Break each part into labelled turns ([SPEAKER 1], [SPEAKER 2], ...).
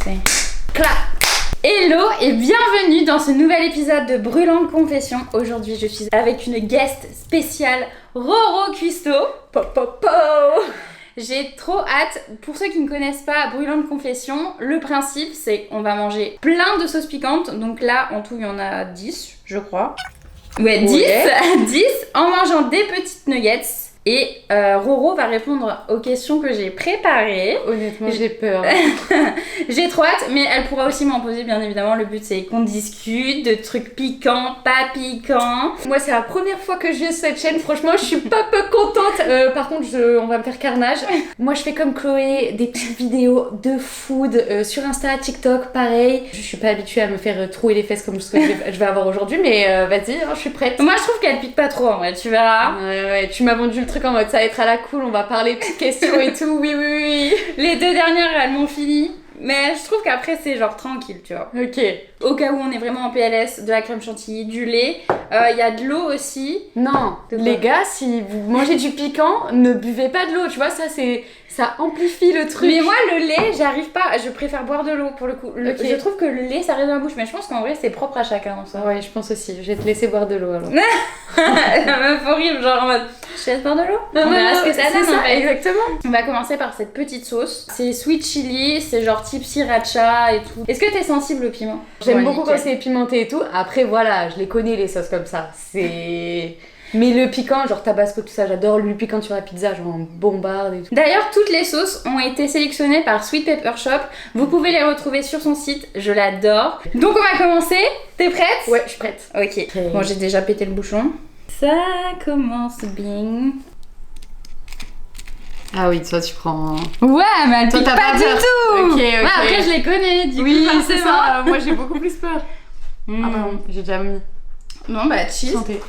[SPEAKER 1] commencer. Clap. Hello et bienvenue dans ce nouvel épisode de Brûlante Confession. Aujourd'hui, je suis avec une guest spéciale, Roro Cuisto. J'ai trop hâte. Pour ceux qui ne connaissent pas Brûlante Confession, le principe c'est qu'on va manger plein de sauces piquantes. Donc là, en tout, il y en a 10, je crois. Ouais, 10, ouais. 10 en mangeant des petites nuggets. Et Roro va répondre aux questions que j'ai préparées.
[SPEAKER 2] Honnêtement, j'ai peur.
[SPEAKER 1] J'ai trop hâte, mais elle pourra aussi m'en poser, bien évidemment. Le but, c'est qu'on discute de trucs piquants, pas piquants.
[SPEAKER 2] Moi, c'est la première fois que je viens sur cette chaîne. Franchement, je suis pas peu contente. Par contre, on va me faire carnage. Moi, je fais comme Chloé, des petites vidéos de food sur Insta, TikTok, pareil. Je suis pas habituée à me faire trouer les fesses comme ce que je vais avoir aujourd'hui, mais vas-y, hein, je suis prête.
[SPEAKER 1] Moi, je trouve qu'elle pique pas trop, en vrai, tu verras.
[SPEAKER 2] Ouais, tu m'as vendu le truc en mode ça va être à la cool, on va parler petites questions et tout, oui.
[SPEAKER 1] Les 2 dernières, elles m'ont fini. Mais je trouve qu'après, c'est genre tranquille, tu vois.
[SPEAKER 2] Ok.
[SPEAKER 1] Au cas où on est vraiment en PLS, de la crème chantilly, du lait. Y a de l'eau aussi.
[SPEAKER 2] Non, les gars, si vous mangez du piquant, ne buvez pas de l'eau, tu vois, ça amplifie le truc.
[SPEAKER 1] Mais moi, le lait, j'arrive pas. Je préfère boire de l'eau pour le coup.
[SPEAKER 2] Okay.
[SPEAKER 1] Je trouve que le lait, ça reste dans la bouche. Mais je pense qu'en vrai, c'est propre à chacun. Ça.
[SPEAKER 2] Ouais, je pense aussi. Je vais te laisser boire de l'eau alors.
[SPEAKER 1] La meuf horrible, genre en mode. Je te laisse boire de l'eau. On verra ce que ça donne.
[SPEAKER 2] Ça, exactement.
[SPEAKER 1] On va commencer par cette petite sauce. C'est sweet chili, c'est genre type sriracha et tout. Est-ce que t'es sensible au piment?
[SPEAKER 2] J'aime beaucoup quand c'est pimenté et tout. Après, voilà, je les connais les sauces comme ça. C'est. Mais le piquant, genre tabasco, tout ça, j'adore. Le piquant sur la pizza, genre en bombarde et tout.
[SPEAKER 1] D'ailleurs, toutes les sauces ont été sélectionnées par Sweet Pepper Shop. Vous pouvez les retrouver sur son site, je l'adore. Donc on va commencer. T'es prête?
[SPEAKER 2] Ouais, je suis prête.
[SPEAKER 1] Ok. Bon, j'ai déjà pété le bouchon. Ça commence bien.
[SPEAKER 2] Ah oui, toi tu prends.
[SPEAKER 1] Ouais, mais elle pique pas du tout.
[SPEAKER 2] Ok.
[SPEAKER 1] Ouais, après je les connais, du
[SPEAKER 2] oui,
[SPEAKER 1] coup.
[SPEAKER 2] c'est ça. Moi j'ai beaucoup plus peur. Ah pardon, j'ai déjà mis.
[SPEAKER 1] Non, bah chill.
[SPEAKER 2] Santé.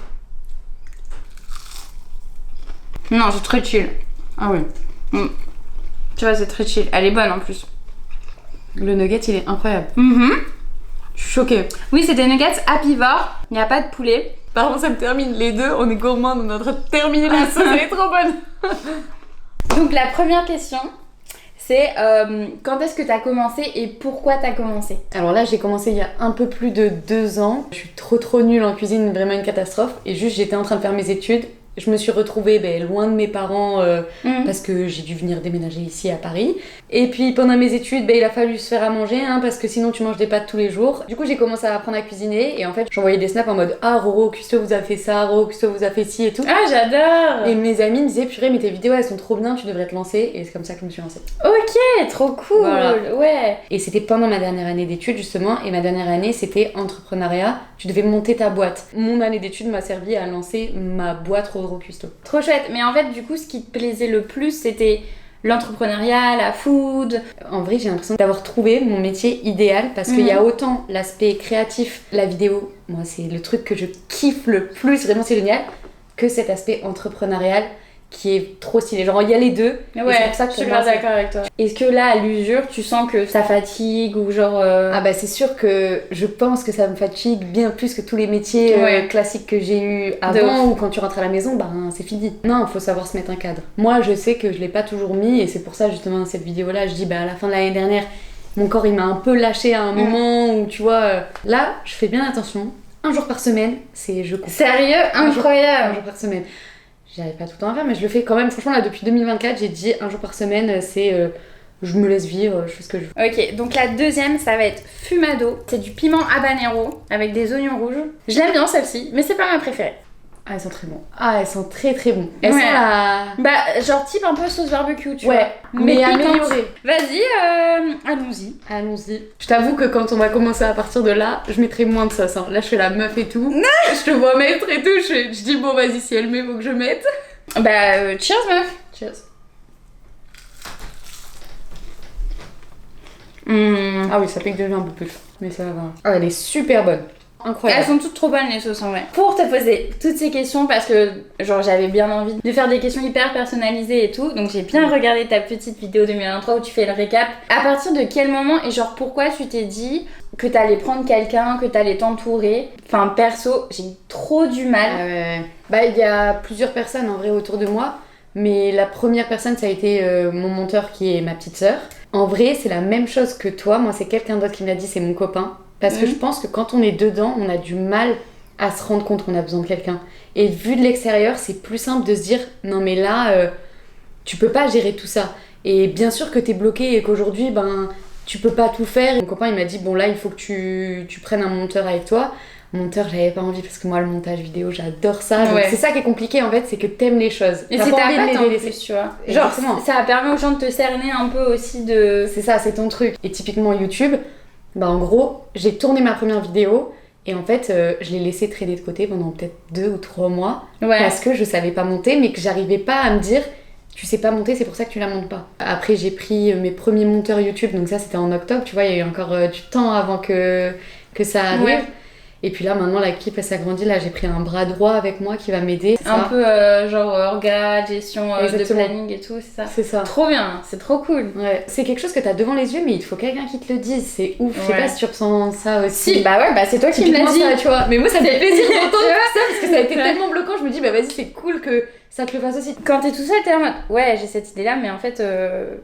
[SPEAKER 1] Non, c'est très chill.
[SPEAKER 2] Ah oui.
[SPEAKER 1] Tu vois, c'est très chill. Elle est bonne en plus.
[SPEAKER 2] Le nugget, il est incroyable. Je suis choquée.
[SPEAKER 1] Oui, c'est des nuggets apivores. Il n'y a pas de poulet.
[SPEAKER 2] Par contre, ça me termine. Les deux, on est gourmands, on est en train de terminer la sauce, elle est trop bonne.
[SPEAKER 1] Donc, la première question, c'est quand est-ce que t'as commencé et pourquoi t'as commencé?
[SPEAKER 2] Alors là, j'ai commencé il y a un peu plus de 2 ans. Je suis trop nulle en cuisine, vraiment une catastrophe. Et juste, j'étais en train de faire mes études. Je me suis retrouvée loin de mes parents parce que j'ai dû venir déménager ici à Paris. Et puis pendant mes études, il a fallu se faire à manger parce que sinon tu manges des pâtes tous les jours. Du coup, j'ai commencé à apprendre à cuisiner et en fait, j'envoyais des snaps en mode « Ah, Roro Cuisto vous a fait ça, Roro Cuisto vous a fait ci et tout. »
[SPEAKER 1] Ah, j'adore.
[SPEAKER 2] Et mes amis me disaient « Purée, mais tes vidéos elles sont trop bien, tu devrais te lancer. » Et c'est comme ça que je me suis lancée.
[SPEAKER 1] Ok, trop cool.
[SPEAKER 2] Voilà.
[SPEAKER 1] Ouais.
[SPEAKER 2] Et c'était pendant ma dernière année d'études justement. Et ma dernière année, c'était entrepreneuriat. Tu devais monter ta boîte. Mon année d'études m'a servi à lancer ma boîte Roro Cuisto.
[SPEAKER 1] Trop chouette. Mais en fait, du coup, ce qui te plaisait le plus, c'était l'entrepreneuriat, la food.
[SPEAKER 2] En vrai, j'ai l'impression d'avoir trouvé mon métier idéal parce qu'il y a autant l'aspect créatif, la vidéo, moi c'est le truc que je kiffe le plus, vraiment c'est génial, que cet aspect entrepreneurial qui est trop stylé. Genre il y a les deux.
[SPEAKER 1] Ouais,
[SPEAKER 2] c'est pour ça que
[SPEAKER 1] je suis grave d'accord avec toi. Est-ce que là, à l'usure, tu sens que ça fatigue ou genre...
[SPEAKER 2] Ah bah c'est sûr que je pense que ça me fatigue bien plus que tous les métiers classiques que j'ai eu avant ou quand tu rentres à la maison, c'est fini. Non, il faut savoir se mettre un cadre. Moi, je sais que je l'ai pas toujours mis et c'est pour ça justement dans cette vidéo-là, je dis à la fin de l'année dernière, mon corps il m'a un peu lâché à un moment où tu vois, là, je fais bien attention. 1 jour par semaine, c'est je coupe.
[SPEAKER 1] Sérieux? Incroyable.
[SPEAKER 2] 1 jour par semaine. J'arrive pas tout le temps à faire, mais je le fais quand même. Franchement, là, depuis 2024, j'ai dit 1 jour par semaine, c'est je me laisse vivre, je fais ce que je veux.
[SPEAKER 1] Ok, donc la deuxième, ça va être fumado. C'est du piment habanero avec des oignons rouges. Je l'aime bien celle-ci, mais c'est pas ma préférée.
[SPEAKER 2] Ah, elles sont très bons. Ah, elles sont très bons. Elles sont la...
[SPEAKER 1] genre type un peu sauce barbecue, tu vois.
[SPEAKER 2] Mais améliorée.
[SPEAKER 1] Vas-y, allons-y.
[SPEAKER 2] Je t'avoue que quand on va commencer à partir de là, je mettrai moins de sauce. Là, je fais la meuf et tout. Je te vois mettre et tout. Je dis, bon, vas-y, si elle met, faut que je mette.
[SPEAKER 1] Cheers, meuf.
[SPEAKER 2] Cheers. Ah oui, ça pique déjà un peu plus. Mais ça va. Ah, elle est super bonne. Incroyable.
[SPEAKER 1] Elles sont toutes trop bonnes les sauces en vrai. Pour te poser toutes ces questions parce que genre j'avais bien envie de faire des questions hyper personnalisées et tout, donc j'ai bien regardé ta petite vidéo 2023 où tu fais le récap. À partir de quel moment et genre pourquoi tu t'es dit que t'allais prendre quelqu'un, que t'allais t'entourer? Enfin perso, j'ai trop du mal.
[SPEAKER 2] Il y a plusieurs personnes en vrai autour de moi. Mais la première personne, ça a été mon monteur qui est ma petite sœur. En vrai, c'est la même chose que toi. Moi, c'est quelqu'un d'autre qui me l'a dit, c'est mon copain. Parce que je pense que quand on est dedans, on a du mal à se rendre compte qu'on a besoin de quelqu'un. Et vu de l'extérieur, c'est plus simple de se dire non mais là, tu peux pas gérer tout ça. Et bien sûr que t'es bloqué et qu'aujourd'hui, tu peux pas tout faire. Mon copain, il m'a dit bon là, il faut que tu prennes un monteur avec toi. Monteur, j'avais pas envie parce que moi, le montage vidéo, j'adore ça. Donc c'est ça qui est compliqué en fait, c'est que t'aimes les choses.
[SPEAKER 1] Et c'est ta patte en plus, tu vois. Genre,
[SPEAKER 2] exactement.
[SPEAKER 1] Ça permet aux gens de te cerner un peu aussi de...
[SPEAKER 2] C'est ça, c'est ton truc. Et typiquement YouTube, en gros, j'ai tourné ma première vidéo et en fait, je l'ai laissé traîner de côté pendant peut-être 2 ou 3 mois parce que je savais pas monter, mais que j'arrivais pas à me dire tu sais pas monter, c'est pour ça que tu la montes pas. Après, j'ai pris mes premiers monteurs YouTube, donc ça c'était en octobre, tu vois, il y a eu encore du temps avant que ça arrive. Ouais. Et puis là, maintenant, l'équipe, elle s'agrandit. Là, j'ai pris un bras droit avec moi qui va m'aider.
[SPEAKER 1] Un peu genre orga, gestion de planning et tout, c'est ça?
[SPEAKER 2] C'est ça.
[SPEAKER 1] Trop bien, c'est trop cool.
[SPEAKER 2] Ouais. C'est quelque chose que t'as devant les yeux, mais il faut quelqu'un qui te le dise. C'est ouf. Je sais pas si tu ressens ça aussi.
[SPEAKER 1] Si, c'est toi qui me l'as dit.
[SPEAKER 2] Ça, tu vois. Mais moi, ça me fait plaisir d'entendre ça parce que ça a été tellement bloquant. Je me dis, vas-y, c'est cool que ça te le fasse aussi.
[SPEAKER 1] Quand t'es tout seul, t'es en mode j'ai cette idée là, mais en fait,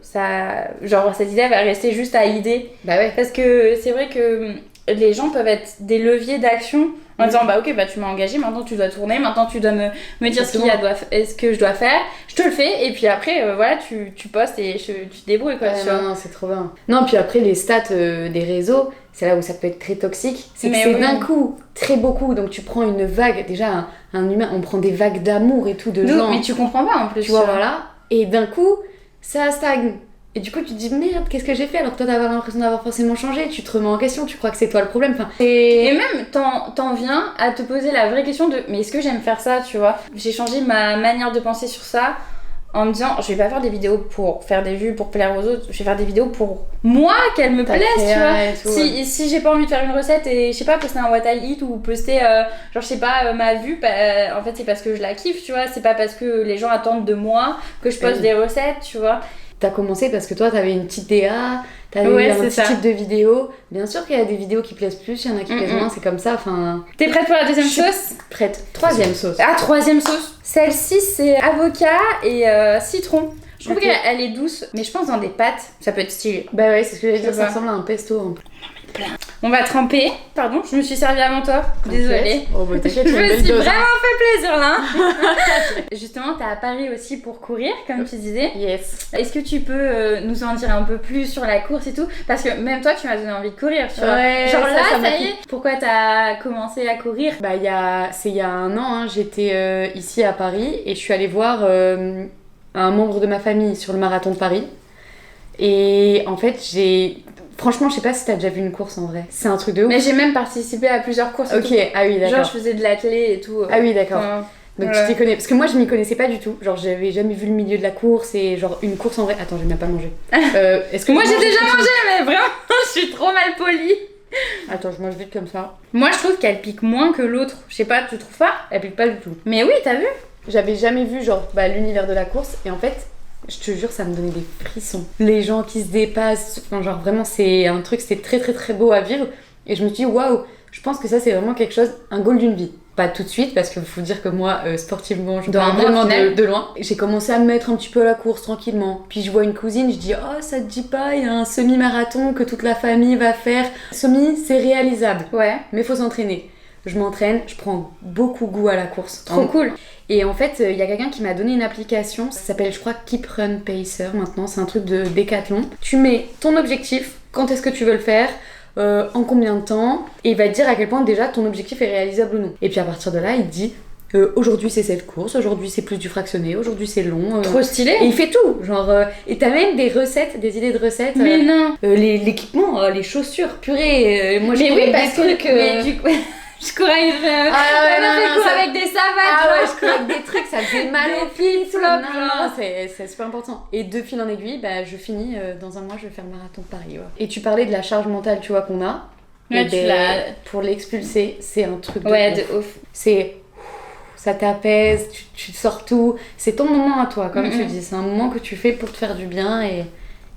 [SPEAKER 1] cette idée elle va rester juste à idée. Parce que c'est vrai que les gens peuvent être des leviers d'action en disant tu m'as engagé, maintenant tu dois tourner, maintenant tu dois me dire ce que je dois faire, je te le fais et puis après tu postes et tu te débrouilles quoi.
[SPEAKER 2] Non, c'est trop bien. Non, puis après les stats des réseaux, c'est là où ça peut être très toxique, c'est que c'est d'un coup très beaucoup, donc tu prends une vague, déjà un humain, on prend des vagues d'amour et tout de gens.
[SPEAKER 1] Mais tu comprends pas en plus.
[SPEAKER 2] Tu vois, voilà, et d'un coup ça stagne. Et du coup, tu te dis merde, qu'est-ce que j'ai fait? Alors que toi, t'as l'impression d'avoir forcément changé, tu te remets en question, tu crois que c'est toi le problème.
[SPEAKER 1] Et même, t'en viens à te poser la vraie question de mais est-ce que j'aime faire ça, tu vois? J'ai changé ma manière de penser sur ça en me disant je vais pas faire des vidéos pour faire des vues, pour plaire aux autres, je vais faire des vidéos pour moi, qu'elles me plaisent, tu vois. Si j'ai pas envie de faire une recette et je sais pas, poster un what I eat ou poster ma vue, en fait c'est parce que je la kiffe, tu vois. C'est pas parce que les gens attendent de moi que je poste des recettes, tu vois.
[SPEAKER 2] T'as commencé parce que toi t'avais une petite DA, t'avais un petit type de vidéo. Bien sûr qu'il y a des vidéos qui plaisent plus, il y en a qui plaisent moins, c'est comme ça.
[SPEAKER 1] T'es prête pour la deuxième sauce?
[SPEAKER 2] Prête. Troisième sauce.
[SPEAKER 1] Ah, troisième sauce. Celle-ci c'est avocat et citron. Je trouve qu'elle est douce, mais je pense dans des pâtes, ça peut être stylé.
[SPEAKER 2] C'est ce que j'allais dire, ça ressemble à un pesto. On en met
[SPEAKER 1] plein. On va tremper. Pardon, je me suis servie avant toi. Désolée.
[SPEAKER 2] T'inquiète,
[SPEAKER 1] je me suis vraiment fait plaisir là. Justement, t'es à Paris aussi pour courir, comme tu disais.
[SPEAKER 2] Yes.
[SPEAKER 1] Est-ce que tu peux nous en dire un peu plus sur la course et tout? Parce que même toi, tu m'as donné envie de courir, tu vois. Genre ça y est. Pourquoi t'as commencé à courir?
[SPEAKER 2] Il y a 1 an, j'étais ici à Paris et je suis allée voir un membre de ma famille sur le marathon de Paris. Et en fait, franchement, je sais pas si t'as déjà vu une course en vrai. C'est un truc de ouf.
[SPEAKER 1] Mais j'ai même participé à plusieurs courses.
[SPEAKER 2] Ok, ah oui, d'accord.
[SPEAKER 1] Genre, je faisais de l'athlé et tout.
[SPEAKER 2] Ah oui, d'accord. Donc tu t'y connais. Parce que moi, je m'y connaissais pas du tout. Genre, j'avais jamais vu le milieu de la course et genre une course en vrai. Attends, j'ai même pas mangé. Est-ce que
[SPEAKER 1] moi, j'ai déjà mangé, mais vraiment, je suis trop mal polie.
[SPEAKER 2] Attends, je mange vite comme ça.
[SPEAKER 1] Moi, je trouve qu'elle pique moins que l'autre. Je sais pas, tu trouves pas?
[SPEAKER 2] Elle pique pas du tout.
[SPEAKER 1] Mais oui, t'as vu?
[SPEAKER 2] J'avais jamais vu genre l'univers de la course et en fait, je te jure, ça me donnait des frissons. Les gens qui se dépassent, genre vraiment c'est un truc, c'était très très très beau à vivre et je me suis dit waouh, je pense que ça c'est vraiment quelque chose, un goal d'une vie. Pas tout de suite parce qu'il faut dire que moi sportivement je pars vraiment de loin. J'ai commencé à me mettre un petit peu à la course tranquillement. Puis je vois une cousine, je dis oh ça te dit pas, il y a un semi-marathon que toute la famille va faire. Semi c'est réalisable.
[SPEAKER 1] Ouais.
[SPEAKER 2] Mais faut s'entraîner. Je m'entraîne, je prends beaucoup goût à la course.
[SPEAKER 1] Trop cool.
[SPEAKER 2] Et en fait, il y a quelqu'un qui m'a donné une application, ça s'appelle je crois Keep Run Pacer maintenant, c'est un truc de Decathlon. Tu mets ton objectif, quand est-ce que tu veux le faire, en combien de temps, et il va te dire à quel point déjà ton objectif est réalisable ou non. Et puis à partir de là, il te dit aujourd'hui c'est cette course, aujourd'hui c'est plus du fractionné, aujourd'hui c'est long.
[SPEAKER 1] Trop stylé.
[SPEAKER 2] Et il fait tout, genre et t'as même des recettes, des idées de recettes.
[SPEAKER 1] Mais non.
[SPEAKER 2] L'équipement, les chaussures, purée. Moi
[SPEAKER 1] mais oui parce
[SPEAKER 2] des trucs.
[SPEAKER 1] Mais du coup. Je courais avec des savates.
[SPEAKER 2] Ah ouais, je courais avec des trucs, ça faisait mal aux pieds. Non, c'est super important. Et de fil en aiguille, je finis dans un mois, je vais faire le marathon de Paris. Ouais. Et tu parlais de la charge mentale, tu vois, qu'on a.
[SPEAKER 1] Ouais,
[SPEAKER 2] pour l'expulser, c'est un truc de
[SPEAKER 1] ouf.
[SPEAKER 2] Ça t'apaise, tu sors tout. C'est ton moment à toi, comme tu dis. C'est un moment que tu fais pour te faire du bien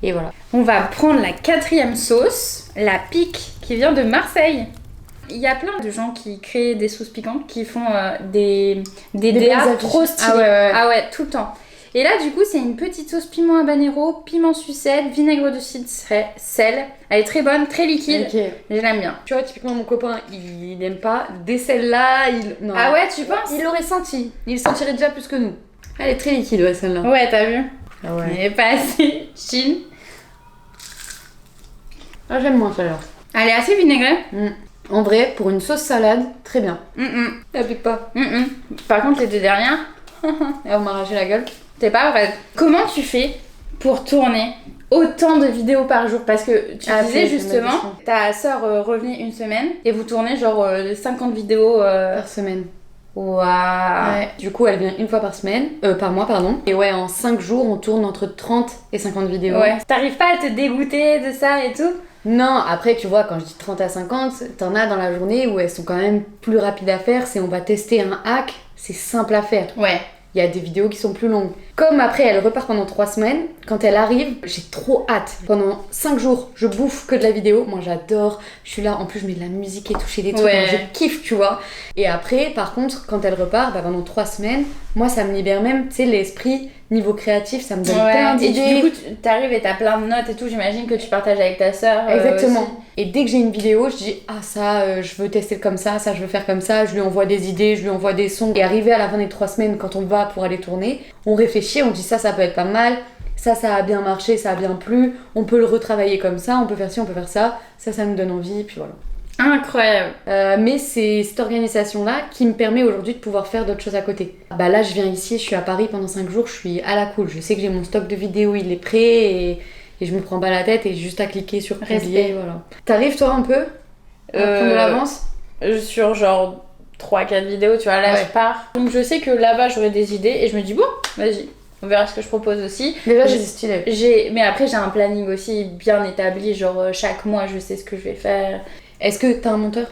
[SPEAKER 2] et voilà.
[SPEAKER 1] On va prendre la 4e sauce, la pique, qui vient de Marseille. Il y a plein de gens qui créent des sauces piquantes, qui font des DA trop stylés.
[SPEAKER 2] Ah ouais,
[SPEAKER 1] tout le temps. Et là, du coup, c'est une petite sauce piment habanero, piment sucette, vinaigre de cidre, sel. Elle est très bonne, très liquide.
[SPEAKER 2] Ok.
[SPEAKER 1] Je l'aime bien.
[SPEAKER 2] Tu vois, typiquement, mon copain, il n'aime pas. Dès celle-là, non.
[SPEAKER 1] Ah ouais, tu penses?
[SPEAKER 2] Il l'aurait senti. Il sentirait déjà plus que nous. Elle est très liquide, ouais, celle-là.
[SPEAKER 1] Ouais, t'as vu?
[SPEAKER 2] Ah ouais.
[SPEAKER 1] Elle est pas assez chine.
[SPEAKER 2] Ah, j'aime moins celle-là.
[SPEAKER 1] Elle est assez vinaigrée.
[SPEAKER 2] En vrai, pour une sauce salade, très bien. Elle pique pas.
[SPEAKER 1] Par contre, les deux dernières,
[SPEAKER 2] Elle m'a arraché la gueule.
[SPEAKER 1] c'est pas vrai. Comment tu fais pour tourner autant de vidéos par jour? Parce que tu disais justement, ta soeur revenait une semaine et vous tournez genre 50 vidéos
[SPEAKER 2] par semaine.
[SPEAKER 1] Waouh.
[SPEAKER 2] Ouais. Du coup, elle vient une fois par mois, pardon. Et ouais, en 5 jours, on tourne entre 30 et 50 vidéos.
[SPEAKER 1] Ouais. T'arrives pas à te dégoûter de ça et tout?
[SPEAKER 2] Non, après, tu vois, quand je dis 30 à 50, t'en as dans la journée où elles sont quand même plus rapides à faire. C'est on va tester un hack, c'est simple à faire.
[SPEAKER 1] Ouais.
[SPEAKER 2] Il y a des vidéos qui sont plus longues. Comme après, elle repart pendant 3 semaines, quand elle arrive, j'ai trop hâte. Pendant 5 jours, je bouffe que de la vidéo. Moi, j'adore. Je suis là, en plus, je mets de la musique et toucher des trucs.
[SPEAKER 1] Ouais.
[SPEAKER 2] Je kiffe, tu vois. Et après, par contre, quand elle repart, pendant 3 semaines, moi, ça me libère même, tu sais, l'esprit, niveau créatif, ça me donne plein d'idées.
[SPEAKER 1] Et du coup, t'arrives et t'as plein de notes et tout. J'imagine que tu partages avec ta sœur.
[SPEAKER 2] Exactement.
[SPEAKER 1] Aussi.
[SPEAKER 2] Et dès que j'ai une vidéo, je dis ah ça, je veux tester comme ça je veux faire comme ça. Je lui envoie des idées, je lui envoie des sons. Et arrivé à la fin des 3 semaines, quand on va pour aller tourner, on réfléchit, on dit ça peut être pas mal. Ça a bien marché, ça a bien plu. On peut le retravailler comme ça, on peut faire ci, on peut faire ça. Ça nous donne envie, puis voilà.
[SPEAKER 1] Incroyable.
[SPEAKER 2] Mais c'est cette organisation-là qui me permet aujourd'hui de pouvoir faire d'autres choses à côté. Bah là, je viens ici, je suis à Paris pendant 5 jours, je suis à la cool. Je sais que j'ai mon stock de vidéos, il est prêt et je me prends pas la tête et j'ai juste à cliquer sur publier, voilà. T'arrives toi un peu à prendre de l'avance
[SPEAKER 1] sur genre 3-4 vidéos, tu vois, là je pars. Donc je sais que là-bas j'aurai des idées et je me dis bon, vas-y, on verra ce que je propose aussi.
[SPEAKER 2] Déjà j'ai stylé.
[SPEAKER 1] Mais après j'ai un planning aussi bien établi, genre chaque mois je sais ce que je vais faire.
[SPEAKER 2] Est-ce que t'as un monteur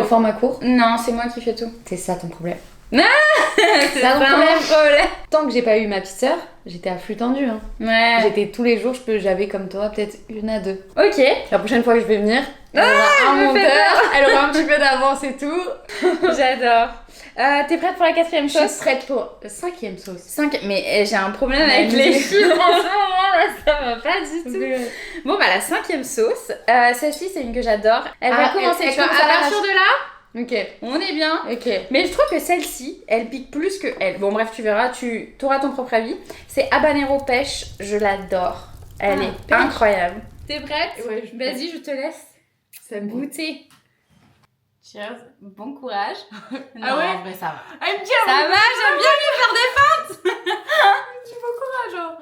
[SPEAKER 2] format court?
[SPEAKER 1] Non, c'est moi qui fais tout.
[SPEAKER 2] C'est ça ton problème.
[SPEAKER 1] C'est ça mon problème.
[SPEAKER 2] Tant que j'ai pas eu ma petite sœur, j'étais à flux tendu. Hein.
[SPEAKER 1] Ouais.
[SPEAKER 2] J'étais tous les jours, j'avais comme toi peut-être 1 à 2.
[SPEAKER 1] Ok.
[SPEAKER 2] La prochaine fois que je vais venir, elle aura un monteur, elle aura un petit peu d'avance et tout.
[SPEAKER 1] J'adore. T'es prête pour la 4e sauce?
[SPEAKER 2] Je suis prête pour 5e sauce.
[SPEAKER 1] Mais j'ai un problème avec les chiffres en ce moment là, ça va pas du tout. Bon bah la 5e sauce, celle-ci c'est une que j'adore. Elle va commencer à partir de là.
[SPEAKER 2] Ok.
[SPEAKER 1] On est bien.
[SPEAKER 2] Ok.
[SPEAKER 1] Mais je trouve que celle-ci, elle pique plus que elle. Bon bref, tu verras, tu auras ton propre avis. C'est habanero pêche, je l'adore. Elle est incroyable. T'es prête?
[SPEAKER 2] Ouais,
[SPEAKER 1] vas-y, je te laisse goûter.
[SPEAKER 2] Cheers.
[SPEAKER 1] Bon courage.
[SPEAKER 2] Non, ah ouais?
[SPEAKER 1] En vrai, ça va.
[SPEAKER 2] Elle me dit,
[SPEAKER 1] ça va, j'aime bien lui faire des feintes.
[SPEAKER 2] Tu bon courage, hein.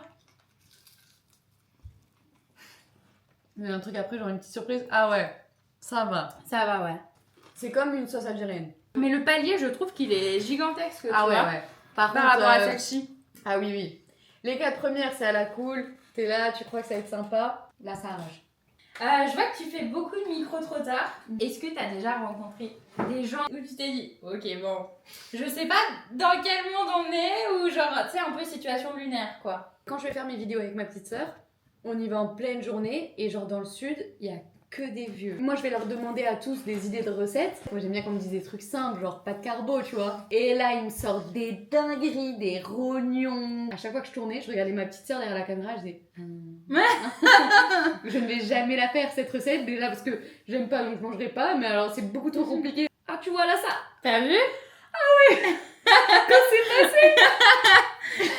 [SPEAKER 2] Il y a un truc après, genre une petite surprise. Ah ouais, ça va.
[SPEAKER 1] Ça va, ouais.
[SPEAKER 2] C'est comme une sauce algérienne.
[SPEAKER 1] Mais le palier, je trouve qu'il est gigantesque.
[SPEAKER 2] Ah
[SPEAKER 1] tu vois,
[SPEAKER 2] ouais. Par
[SPEAKER 1] rapport à celle-ci.
[SPEAKER 2] Ah oui. Les 4 premières, c'est à la cool. T'es là, tu crois que ça va être sympa. Là, ça arrache.
[SPEAKER 1] Je vois que tu fais beaucoup de micro-trottoirs. Est-ce que t'as déjà rencontré des gens où tu t'es dit, ok, bon, je sais pas dans quel monde on est, ou genre, tu sais, un peu situation lunaire, quoi.
[SPEAKER 2] Quand je vais faire mes vidéos avec ma petite sœur, on y va en pleine journée, et genre dans le sud, il y a que des vieux. Moi, je vais leur demander à tous des idées de recettes. Moi, j'aime bien qu'on me dise des trucs simples, genre pas de carbo, tu vois. Et là, ils me sortent des dingueries, des rognons. À chaque fois que je tournais, je regardais ma petite sœur derrière la caméra, je disais je ne vais jamais la faire, cette recette, déjà parce que j'aime pas, donc je mangerai pas, mais alors c'est beaucoup trop compliqué. Ah, tu vois là ça?
[SPEAKER 1] T'as vu?
[SPEAKER 2] Ah oui. Quand c'est passé.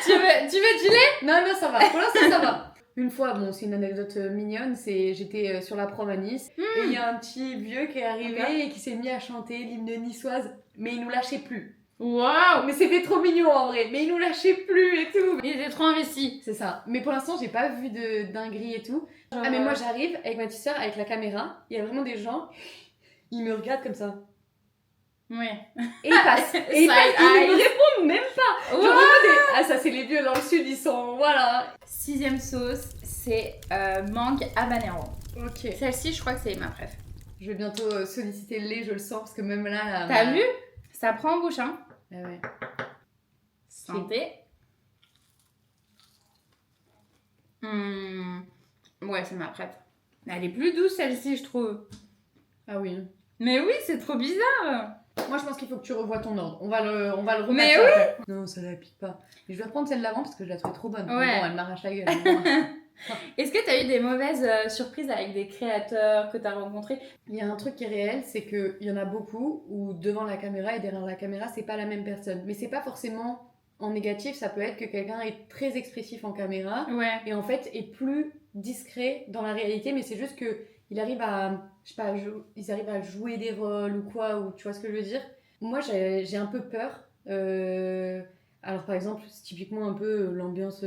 [SPEAKER 1] tu veux du lait?
[SPEAKER 2] Non, ça va. Pour l'instant, ça va. Une fois, bon, c'est une anecdote mignonne, j'étais sur la prom à Nice, et il y a un petit vieux qui est arrivé et qui s'est mis à chanter l'hymne niçoise, mais il nous lâchait plus.
[SPEAKER 1] Waouh!
[SPEAKER 2] Mais c'était trop mignon en vrai, mais il nous lâchait plus et tout.
[SPEAKER 1] Il était trop investi.
[SPEAKER 2] C'est ça. Mais pour l'instant, j'ai pas vu de dinguerie et tout. Ah, mais moi j'arrive avec ma petite sœur, avec la caméra, il y a vraiment des gens, ils me regardent comme ça.
[SPEAKER 1] Ouais.
[SPEAKER 2] Et ils passent. Et ils me répondent même pas. Genre ah, ça c'est les vieux dans le sud, ils sont. Voilà.
[SPEAKER 1] 6e sauce, c'est mangue habanero.
[SPEAKER 2] Ok.
[SPEAKER 1] Celle-ci, je crois que c'est ma préf.
[SPEAKER 2] Je vais bientôt solliciter le lait, je le sens, parce que même là.
[SPEAKER 1] T'as vu? Ça prend en bouche, hein?
[SPEAKER 2] Ah ouais.
[SPEAKER 1] Santé. Ouais, c'est ma préf. Elle est plus douce celle-ci, je trouve.
[SPEAKER 2] Ah oui.
[SPEAKER 1] Mais oui, c'est trop bizarre.
[SPEAKER 2] moi je pense qu'il faut que tu revoies ton ordre. On va le remettre.
[SPEAKER 1] Mais
[SPEAKER 2] après. Non, ça la pique pas. Et je vais reprendre celle d'avant parce que je la trouvais trop bonne.
[SPEAKER 1] Ouais.
[SPEAKER 2] Bon, elle m'arrache la gueule.
[SPEAKER 1] Est-ce que t'as eu des mauvaises surprises avec des créateurs que t'as rencontrés?
[SPEAKER 2] Il y a un truc qui est réel, c'est qu'il y en a beaucoup où devant la caméra et derrière la caméra, c'est pas la même personne. Mais c'est pas forcément en négatif, ça peut être que quelqu'un est très expressif en caméra
[SPEAKER 1] Ouais.
[SPEAKER 2] et en fait est plus discret dans la réalité, mais c'est juste que il arrive à, je sais pas, ils arrivent à jouer des rôles ou quoi, ou tu vois ce que je veux dire. Moi, j'ai un peu peur. Alors par exemple, c'est typiquement un peu l'ambiance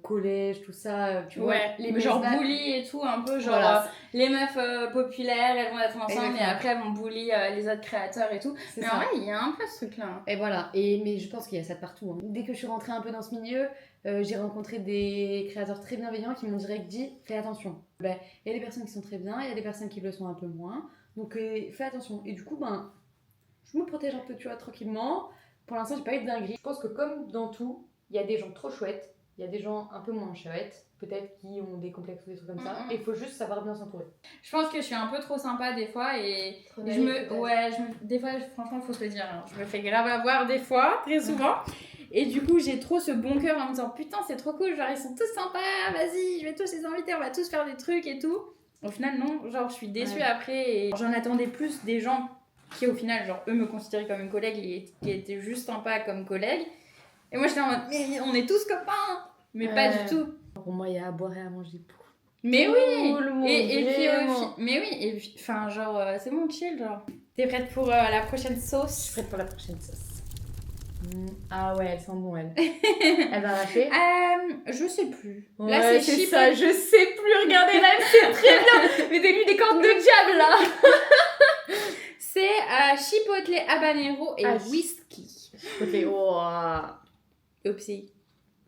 [SPEAKER 2] collège, tout ça, tu vois.
[SPEAKER 1] Les genre bully et tout, un peu genre
[SPEAKER 2] voilà.
[SPEAKER 1] Les meufs populaires, elles vont être ensemble et
[SPEAKER 2] Exactement.
[SPEAKER 1] après elles vont bully les autres créateurs et tout.
[SPEAKER 2] C'est
[SPEAKER 1] Mais
[SPEAKER 2] ça.
[SPEAKER 1] en vrai, il y a un peu ce truc-là.
[SPEAKER 2] Et voilà, mais je pense qu'il y a ça de partout. Hein. Dès que je suis rentrée un peu dans ce milieu, j'ai rencontré des créateurs très bienveillants qui m'ont direct dit fais attention. Il y a des personnes qui sont très bien, il y a des personnes qui le sont un peu moins, donc fais attention. Et du coup, je me protège un peu, tu vois, tranquillement. Pour l'instant, j'ai pas eu de dinguerie. Je pense que comme dans tout, il y a des gens trop chouettes, il y a des gens un peu moins chouettes, peut-être qui ont des complexes ou des trucs comme ça, et il faut juste savoir bien s'entourer.
[SPEAKER 1] Je pense que je suis un peu trop sympa des fois et des fois, franchement, faut se le dire, hein, je me fais grave avoir des fois, très souvent. Et du coup, j'ai trop ce bon cœur en me disant putain, c'est trop cool, genre ils sont tous sympas, vas-y, je vais tous les inviter, on va tous faire des trucs et tout. Au final, non, genre je suis déçue après et j'en attendais plus des gens qui, au final, genre eux me considéraient comme une collègue et qui étaient juste sympas comme collègue. Et moi, j'étais en mode, mais on est tous copains, mais pas du tout.
[SPEAKER 2] Pour moi, il y a à boire et à manger pour.
[SPEAKER 1] Mais
[SPEAKER 2] tout
[SPEAKER 1] oui,
[SPEAKER 2] le monde,
[SPEAKER 1] et puis
[SPEAKER 2] vraiment.
[SPEAKER 1] mais oui, et puis, enfin genre c'est bon chill genre. T'es prête pour la prochaine
[SPEAKER 2] Je
[SPEAKER 1] sauce?
[SPEAKER 2] suis prête pour la prochaine sauce. Ah ouais, elle sent bon, elle. Elle va arracher.
[SPEAKER 1] Je sais plus.
[SPEAKER 2] Ouais,
[SPEAKER 1] Là c'est chipotle.
[SPEAKER 2] ça, je sais plus. Regardez là, c'est très bien. Mettez-lui des cordes de diable là.
[SPEAKER 1] C'est chipotle habanero et whisky.
[SPEAKER 2] Ok, wow.
[SPEAKER 1] Oupsie,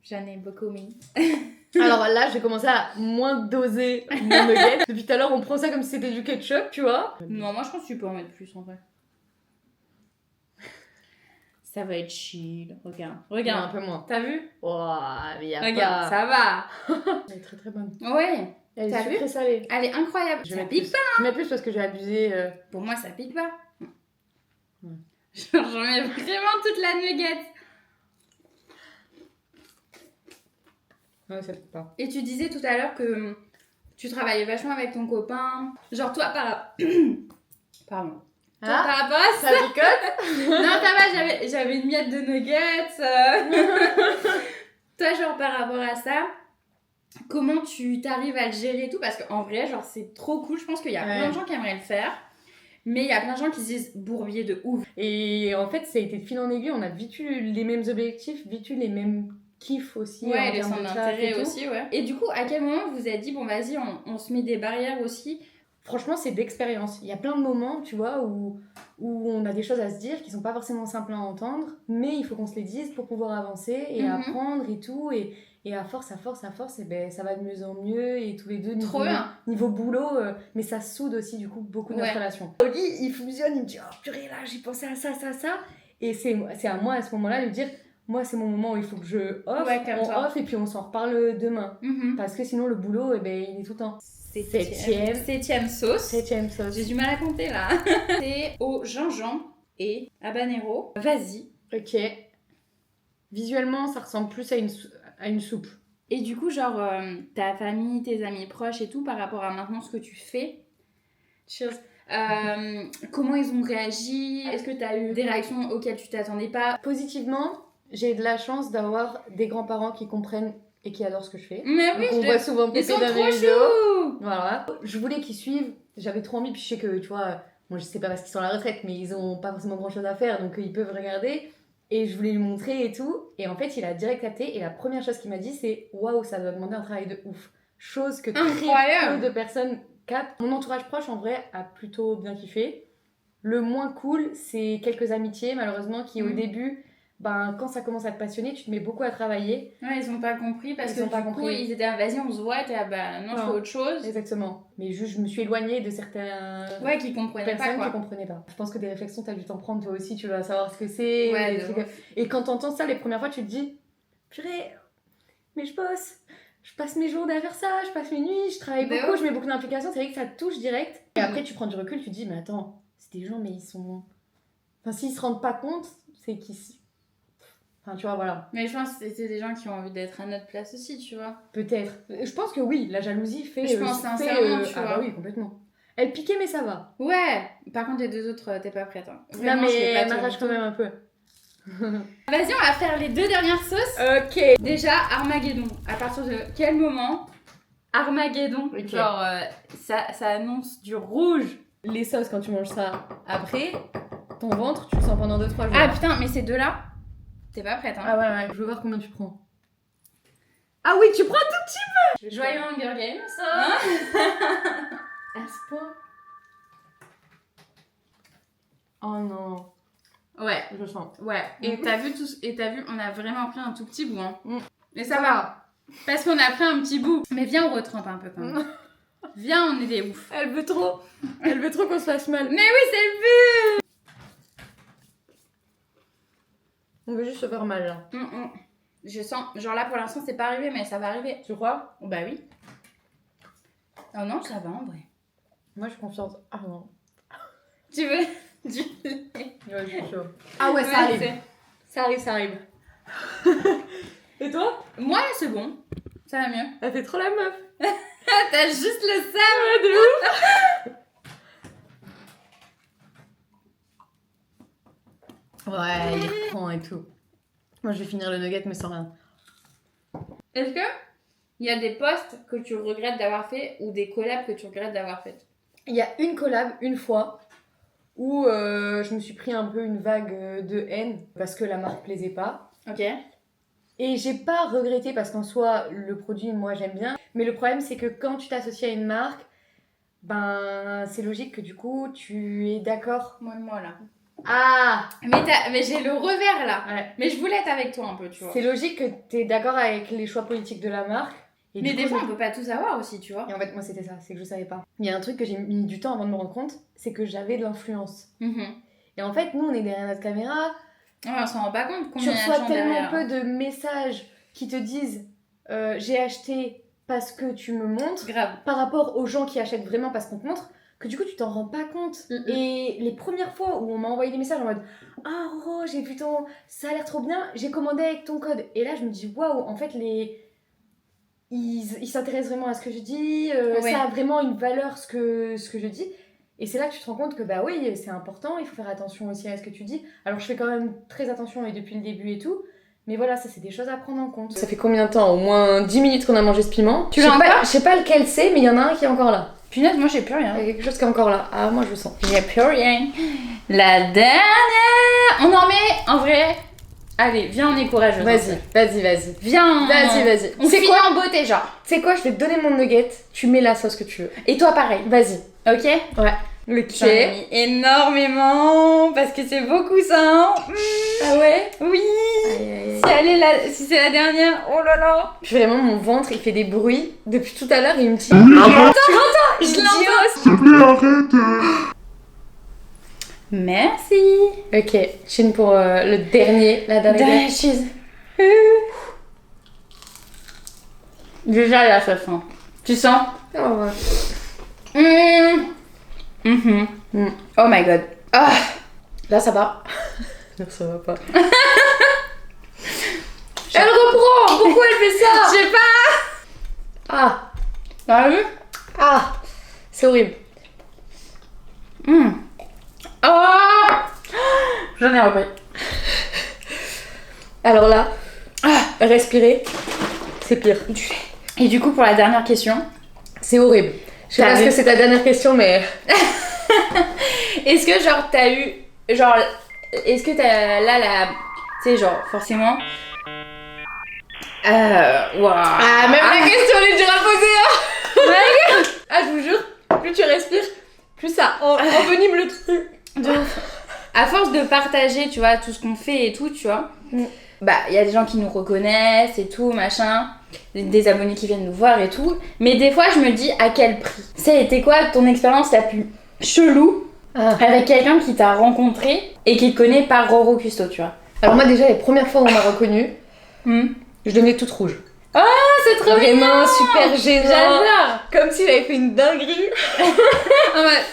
[SPEAKER 1] j'en ai beaucoup mis.
[SPEAKER 2] Alors là, j'ai commencé à moins doser mon nugget. Depuis tout à l'heure, on prend ça comme si c'était du ketchup, tu vois.
[SPEAKER 1] Non, moi je pense que tu peux en mettre plus en vrai. Ça va être chill. Regarde.
[SPEAKER 2] Un peu moins.
[SPEAKER 1] T'as vu?
[SPEAKER 2] Wow, mais y a
[SPEAKER 1] Regarde,
[SPEAKER 2] pas...
[SPEAKER 1] ça va.
[SPEAKER 2] Elle est très très bonne.
[SPEAKER 1] Ouais.
[SPEAKER 2] Elle
[SPEAKER 1] T'as
[SPEAKER 2] est
[SPEAKER 1] vu
[SPEAKER 2] sucrée salée.
[SPEAKER 1] Elle est incroyable.
[SPEAKER 2] Je
[SPEAKER 1] Ça
[SPEAKER 2] mets
[SPEAKER 1] pique
[SPEAKER 2] plus.
[SPEAKER 1] pas.
[SPEAKER 2] Je mets plus parce que j'ai abusé.
[SPEAKER 1] Pour moi, ça pique pas.
[SPEAKER 2] Ouais.
[SPEAKER 1] Genre, j'en mets vraiment toute la nugget.
[SPEAKER 2] Ouais, ça pique pas.
[SPEAKER 1] Et tu disais tout à l'heure que tu travaillais vachement avec ton copain. Genre, toi, Pardon. Toi,
[SPEAKER 2] Ah,
[SPEAKER 1] par rapport à ça...
[SPEAKER 2] ça picote.
[SPEAKER 1] Non, ça va, j'avais une miette de nuggets. Toi, genre, par rapport à ça, comment tu t'arrives à le gérer et tout? Parce qu'en vrai, genre, c'est trop cool. Je pense qu'il y a plein de gens qui aimeraient le faire. Mais il y a plein de gens qui se disent bourbier de ouf.
[SPEAKER 2] Et en fait, ça a été de fil en aiguille. On a vite eu les mêmes objectifs, vite eu les mêmes kiffs aussi.
[SPEAKER 1] Ouais, les
[SPEAKER 2] termes
[SPEAKER 1] centres
[SPEAKER 2] de taf
[SPEAKER 1] d'intérêt
[SPEAKER 2] et tout.
[SPEAKER 1] aussi, ouais. Et du coup, à quel moment vous avez dit, bon, vas-y, on se met des barrières aussi?
[SPEAKER 2] Franchement, c'est d'expérience. Il y a plein de moments, tu vois, où on a des choses à se dire qui sont pas forcément simples à entendre, mais il faut qu'on se les dise pour pouvoir avancer et apprendre et tout. Et à force, et ben, ça va de mieux en mieux. Et tous les deux, niveau boulot, mais ça soude aussi, du coup, beaucoup de notre relation. Oli, il fusionne, il me dit, oh purée, là, j'ai pensé à ça. Et c'est à moi, à ce moment-là, de lui dire, moi, c'est mon moment où il faut que je off, et puis on s'en reparle demain. Parce que sinon, le boulot, eh ben, il est tout le temps.
[SPEAKER 1] Septième sauce.
[SPEAKER 2] J'ai
[SPEAKER 1] du mal à compter là. C'est au gingembre et habanero. Vas-y.
[SPEAKER 2] Ok. Visuellement, ça ressemble plus à une soupe.
[SPEAKER 1] Et du coup, genre, ta famille, tes amis proches et tout, par rapport à maintenant ce que tu fais. Cheers. Comment ils ont réagi? Est-ce que tu as eu des réactions auxquelles tu t'attendais pas?
[SPEAKER 2] Positivement, j'ai de la chance d'avoir des grands-parents qui comprennent et qui adorent ce que je fais.
[SPEAKER 1] Mais oui,
[SPEAKER 2] on voit souvent
[SPEAKER 1] ils sont
[SPEAKER 2] dans
[SPEAKER 1] trop
[SPEAKER 2] mes vidéos.
[SPEAKER 1] choux.
[SPEAKER 2] Voilà. Je voulais qu'ils suivent. J'avais trop envie. Puis je sais que, tu vois, moi je sais pas parce qu'ils sont à la retraite, mais ils ont pas forcément grand-chose à faire, donc ils peuvent regarder. Et je voulais lui montrer et tout. Et en fait, il a direct capté. Et la première chose qu'il m'a dit, c'est waouh, ça doit demander un travail de ouf. Chose que très peu de personnes captent. Mon entourage proche, en vrai, a plutôt bien kiffé. Le moins cool, c'est quelques amitiés, malheureusement, qui au début, quand ça commence à te passionner, tu te mets beaucoup à travailler.
[SPEAKER 1] Ouais, ils ont pas compris parce que du coup, ils étaient vas-y, on se voit, et t'es non, je fais autre chose.
[SPEAKER 2] Exactement. Mais juste, je me suis éloignée de certains
[SPEAKER 1] qui comprenaient
[SPEAKER 2] personnes
[SPEAKER 1] pas,
[SPEAKER 2] qui comprenaient pas. Je pense que des réflexions, t'as dû t'en prendre toi aussi, tu vas savoir ce que c'est.
[SPEAKER 1] Ouais,
[SPEAKER 2] et quand t'entends ça les premières fois, tu te dis, purée, mais je bosse. Je passe mes journées à faire ça, je passe mes nuits, je travaille beaucoup, je mets beaucoup d'implications, c'est vrai que ça touche direct. Et après, tu prends du recul, tu te dis, mais attends, c'est des gens, mais ils sont Enfin, s'ils se rendent pas compte, c'est qu'ils... Enfin, tu vois, voilà.
[SPEAKER 1] Mais je pense que c'est des gens qui ont envie d'être à notre place aussi, tu vois.
[SPEAKER 2] Peut-être. Je pense que oui, la jalousie fait...
[SPEAKER 1] Je pense sincèrement, tu vois.
[SPEAKER 2] Ah bah oui, complètement. Elle piquait, mais ça va.
[SPEAKER 1] Ouais. Par contre, les deux autres, t'es pas prête. Hein.
[SPEAKER 2] Vraiment, non, mais elle m'arrache quand même un peu.
[SPEAKER 1] Vas-y, on va faire les 2 dernières sauces.
[SPEAKER 2] Ok.
[SPEAKER 1] Déjà, Armageddon. À partir de quel moment Armageddon,
[SPEAKER 2] okay.
[SPEAKER 1] Genre, ça annonce du rouge.
[SPEAKER 2] Les sauces, quand tu manges ça après, ton ventre, tu le sens pendant 2-3 jours.
[SPEAKER 1] Ah putain, mais ces deux-là, t'es pas prête, hein.
[SPEAKER 2] Ah ouais, je veux voir combien tu prends. Ah oui, tu prends un tout petit peu.
[SPEAKER 1] Joyeux Hunger Games.
[SPEAKER 2] Hein. À ce point. Oh non.
[SPEAKER 1] Ouais.
[SPEAKER 2] Je sens.
[SPEAKER 1] Ouais. Et t'as vu, on a vraiment pris un tout petit bout, hein. Et ça
[SPEAKER 2] va.
[SPEAKER 1] Va. Parce qu'on a pris un petit bout. Mais viens, on retrempe un peu quand même. Viens, on est des ouf.
[SPEAKER 2] Elle veut trop qu'on se fasse mal.
[SPEAKER 1] Mais oui, c'est le but.
[SPEAKER 2] On veut juste se faire mal, là.
[SPEAKER 1] Je sens, genre là pour l'instant c'est pas arrivé, mais ça va arriver.
[SPEAKER 2] Tu crois?
[SPEAKER 1] Bah oui. Oh non, ça va en vrai.
[SPEAKER 2] Moi je suis confiante. Ah non.
[SPEAKER 1] Tu veux du
[SPEAKER 2] lait? Ouais, je suis chaud. Ah ouais, ça arrive. Ça arrive. Et toi?
[SPEAKER 1] Moi c'est bon. Ça va mieux.
[SPEAKER 2] Elle fait trop la meuf.
[SPEAKER 1] T'as juste le seum.
[SPEAKER 2] Ouais, de ouf. Ouais, il reprend et tout. Moi, je vais finir le nugget, mais sans rien.
[SPEAKER 1] Est-ce que il y a des posts que tu regrettes d'avoir fait ou des collabs que tu regrettes d'avoir fait?
[SPEAKER 2] Il y a une collab, une fois, où je me suis pris un peu une vague de haine parce que la marque plaisait pas.
[SPEAKER 1] Ok.
[SPEAKER 2] Et j'ai pas regretté parce qu'en soi, le produit, moi, j'aime bien. Mais le problème, c'est que quand tu t'associes à une marque, ben, c'est logique que du coup, tu es d'accord.
[SPEAKER 1] Moi là.
[SPEAKER 2] Ah!
[SPEAKER 1] Mais j'ai le revers là.
[SPEAKER 2] Ouais.
[SPEAKER 1] Mais je voulais être avec toi un peu, tu vois.
[SPEAKER 2] C'est logique que t'es d'accord avec les choix politiques de la marque.
[SPEAKER 1] Et mais des fois, on peut pas tout savoir aussi, tu vois.
[SPEAKER 2] Et en fait, moi, c'était ça, c'est que je savais pas. Il y a un truc que j'ai mis du temps avant de me rendre compte, c'est que j'avais de l'influence. Et en fait, nous, on est derrière notre caméra.
[SPEAKER 1] Ouais, on s'en rend pas compte.
[SPEAKER 2] Tu reçois tellement peu de messages qui te disent j'ai acheté parce que tu me montres.
[SPEAKER 1] Grave.
[SPEAKER 2] Par rapport aux gens qui achètent vraiment parce qu'on te montre, que du coup, tu t'en rends pas compte. Et les premières fois où on m'a envoyé des messages en mode ah, Roro, j'ai vu ton. Ça a l'air trop bien, j'ai commandé avec ton code. Et là, je me dis waouh, en fait, ils s'intéressent vraiment à ce que je dis,
[SPEAKER 1] ouais.
[SPEAKER 2] Ça a vraiment une valeur ce que je dis. Et c'est là que tu te rends compte que bah oui, c'est important, il faut faire attention aussi à ce que tu dis. Alors je fais quand même très attention et depuis le début et tout. Mais voilà, ça c'est des choses à prendre en compte. Ça fait combien de temps? Au moins 10 minutes qu'on a mangé ce piment.
[SPEAKER 1] Tu l'as encore?
[SPEAKER 2] Je sais pas lequel c'est, mais il y en a un qui est encore là.
[SPEAKER 1] Punaise, moi j'ai plus rien.
[SPEAKER 2] Il y a quelque chose qui est encore là. Ah, moi je le sens.
[SPEAKER 1] J'ai plus rien. La dernière. On en met en vrai. Allez, viens, on est courageux.
[SPEAKER 2] Vas-y.
[SPEAKER 1] Viens.
[SPEAKER 2] Vas-y.
[SPEAKER 1] On finit en beauté, genre.
[SPEAKER 2] Tu sais quoi, je vais te donner mon nugget. Tu mets la sauce que tu veux.
[SPEAKER 1] Et toi, pareil.
[SPEAKER 2] Vas-y.
[SPEAKER 1] Ok?
[SPEAKER 2] Ouais. Ok.
[SPEAKER 1] J'en ai mis énormément parce que c'est beaucoup ça. Hein.
[SPEAKER 2] Ah ouais?
[SPEAKER 1] Oui. Si c'est la dernière, oh là là.
[SPEAKER 2] Vraiment, mon ventre, il fait des bruits. Depuis tout à l'heure, il me dit...
[SPEAKER 1] Tu l'entends? Je l'entends.
[SPEAKER 3] S'il te plaît, arrête.
[SPEAKER 1] Merci.
[SPEAKER 2] Ok, Chine pour le dernier, la dernière.
[SPEAKER 1] Cheese. Déjà, il a sa faim. Tu sens?
[SPEAKER 2] Oh, ouais.
[SPEAKER 1] Oh my god. Ah. Là, ça va.
[SPEAKER 2] Non, ça va pas. Elle reprend. Pourquoi elle fait ça?
[SPEAKER 1] Je sais pas.
[SPEAKER 2] Ah.
[SPEAKER 1] T'as vu?
[SPEAKER 2] Ah. C'est horrible.
[SPEAKER 1] Oh. J'en ai repris.
[SPEAKER 2] Alors là, respirer, c'est pire.
[SPEAKER 1] Et du coup, pour la dernière question.
[SPEAKER 2] C'est horrible. Je sais pas ce que c'est ta dernière question, mais...
[SPEAKER 1] Est-ce que genre t'as eu... Genre... Est-ce que t'as là la... Tu sais genre forcément... Wow.
[SPEAKER 2] Ah, même la question elle est dure à poser, hein. Ah, je vous jure, plus tu respires, plus ça envenime le truc.
[SPEAKER 1] De ouf. À force de partager, tu vois, tout ce qu'on fait et tout, tu vois, bah, il y a des gens qui nous reconnaissent et tout, machin, des abonnés qui viennent nous voir et tout, mais des fois, je me dis, à quel prix? Ça a été quoi ton expérience la plus chelou avec quelqu'un qui t'a rencontré et qui te connaît par Roro Custo, tu vois?
[SPEAKER 2] Alors moi, déjà, les premières fois où on m'a reconnue, je devenais toute rouge.
[SPEAKER 1] Oh, c'est trop
[SPEAKER 2] vraiment
[SPEAKER 1] mignon.
[SPEAKER 2] super gênant.
[SPEAKER 1] J'adore.
[SPEAKER 2] Comme si j'avais fait une dinguerie.
[SPEAKER 1] En mode,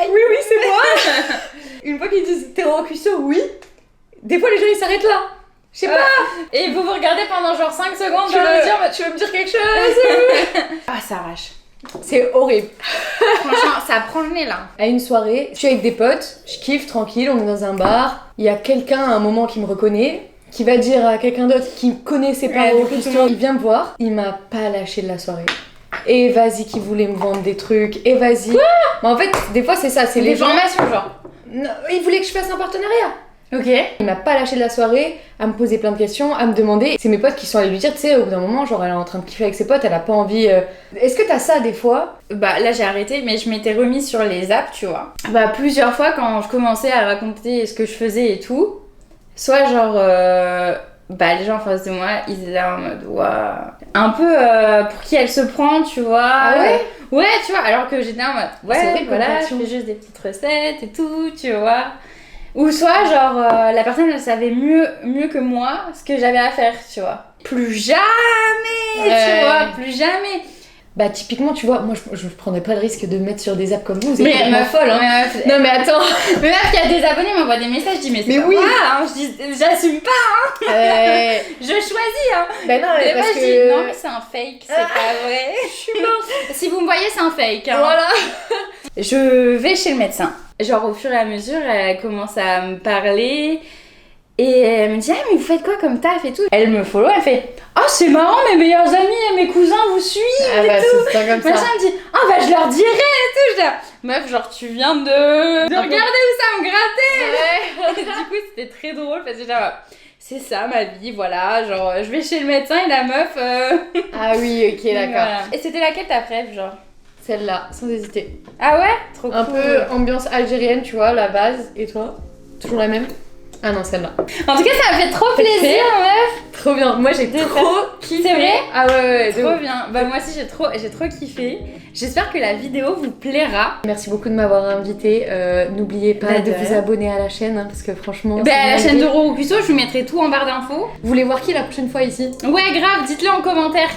[SPEAKER 2] Oui, c'est moi. une fois qu'ils disent t'es au cuisseau, oui. Des fois les gens ils s'arrêtent là. Je sais pas.
[SPEAKER 1] Et vous regardez pendant genre 5 secondes.
[SPEAKER 2] Tu veux me dire quelque chose?
[SPEAKER 1] Ah, ça arrache.
[SPEAKER 2] C'est horrible.
[SPEAKER 1] Franchement, ça prend le nez là.
[SPEAKER 2] À une soirée, je suis avec des potes, je kiffe tranquille, on est dans un bar. Il y a quelqu'un à un moment qui me reconnaît, qui va dire à quelqu'un d'autre qui connaît ses parents au cuistot, il vient me voir, il m'a pas lâché de la soirée. Et vas-y qui voulait me vendre des trucs, et vas-y. Mais en fait, des fois c'est ça, c'est les gens...
[SPEAKER 1] formations genre.
[SPEAKER 2] Non, il voulait que je fasse un partenariat.
[SPEAKER 1] Ok.
[SPEAKER 2] Il m'a pas lâché de la soirée, à me poser plein de questions, à me demander. C'est mes potes qui sont allés lui dire, tu sais, au bout d'un moment, genre elle est en train de kiffer avec ses potes, elle a pas envie. Est-ce que t'as ça des fois?
[SPEAKER 1] Bah là j'ai arrêté, mais je m'étais remise sur les apps, tu vois. Bah plusieurs fois quand je commençais à raconter ce que je faisais et tout, soit genre, bah les gens en face de moi, ils étaient là en mode, waouh, un peu pour qui elle se prend, tu vois.
[SPEAKER 2] Ah ouais?
[SPEAKER 1] Ouais, tu vois, alors que j'étais en mode,
[SPEAKER 2] C'est
[SPEAKER 1] ouais,
[SPEAKER 2] horrible,
[SPEAKER 1] voilà,
[SPEAKER 2] comme
[SPEAKER 1] je fais juste des petites recettes et tout, tu vois. Ou soit genre la personne elle savait mieux que moi ce que j'avais à faire, tu vois. Plus jamais, tu vois, plus jamais.
[SPEAKER 2] Bah typiquement, tu vois, moi je prendrais pas le risque de me mettre sur des apps comme vous êtes
[SPEAKER 1] Mais
[SPEAKER 2] complètement folle, hein.
[SPEAKER 1] mais
[SPEAKER 2] Non mais attends.
[SPEAKER 1] mais même qu'il y a des abonnés m'envoient des messages, je dis mais c'est
[SPEAKER 2] Mais
[SPEAKER 1] pas
[SPEAKER 2] oui.
[SPEAKER 1] moi, hein. Je dis j'assume pas, je choisis, hein.
[SPEAKER 2] Bah non, mais
[SPEAKER 1] Des
[SPEAKER 2] parce
[SPEAKER 1] fois, je dis,
[SPEAKER 2] que...
[SPEAKER 1] non mais c'est un fake, c'est pas vrai.
[SPEAKER 2] Je suis morte.
[SPEAKER 1] Si vous me voyez c'est un fake, hein.
[SPEAKER 2] Voilà.
[SPEAKER 1] Je vais chez le médecin. Genre au fur et à mesure, elle commence à me parler et elle me dit ah mais vous faites quoi comme taf et tout. Elle me follow, elle fait oh c'est marrant mes meilleurs amis et mes cousins vous suivent
[SPEAKER 2] Ah
[SPEAKER 1] et
[SPEAKER 2] bah
[SPEAKER 1] tout.
[SPEAKER 2] c'est ça comme ça.
[SPEAKER 1] Machin me dit ah bah je leur dirai et tout. Je dis meuf genre tu viens de regarder où ça me grattait.
[SPEAKER 2] Ouais.
[SPEAKER 1] Du coup c'était très drôle parce que genre c'est ça ma vie, voilà, genre je vais chez le médecin et la meuf
[SPEAKER 2] Ah oui, ok, d'accord.
[SPEAKER 1] voilà. Et c'était laquelle ta préf genre?
[SPEAKER 2] Celle-là, sans hésiter.
[SPEAKER 1] Ah ouais? Trop
[SPEAKER 2] Un
[SPEAKER 1] cool.
[SPEAKER 2] peu ambiance algérienne, tu vois, la base. Et toi? Toujours la même? Ah non, celle-là.
[SPEAKER 1] En tout cas ça m'a fait trop plaisir meuf.
[SPEAKER 2] Trop bien. Moi j'ai trop kiffé.
[SPEAKER 1] C'est vrai?
[SPEAKER 2] Ah ouais, de
[SPEAKER 1] Trop
[SPEAKER 2] ouf.
[SPEAKER 1] bien. Bah moi aussi j'ai trop kiffé. J'espère que la vidéo vous plaira.
[SPEAKER 2] Merci beaucoup de m'avoir invité. N'oubliez pas
[SPEAKER 1] Bah,
[SPEAKER 2] de
[SPEAKER 1] de
[SPEAKER 2] vous
[SPEAKER 1] rien.
[SPEAKER 2] abonner à la chaîne, hein, parce que franchement...
[SPEAKER 1] Bah
[SPEAKER 2] c'est
[SPEAKER 1] à la
[SPEAKER 2] une
[SPEAKER 1] chaîne de
[SPEAKER 2] idée.
[SPEAKER 1] Roro Cuistot, je vous mettrai tout en barre d'infos.
[SPEAKER 2] Vous voulez voir qui la prochaine fois ici?
[SPEAKER 1] Ouais grave, dites-le en commentaire.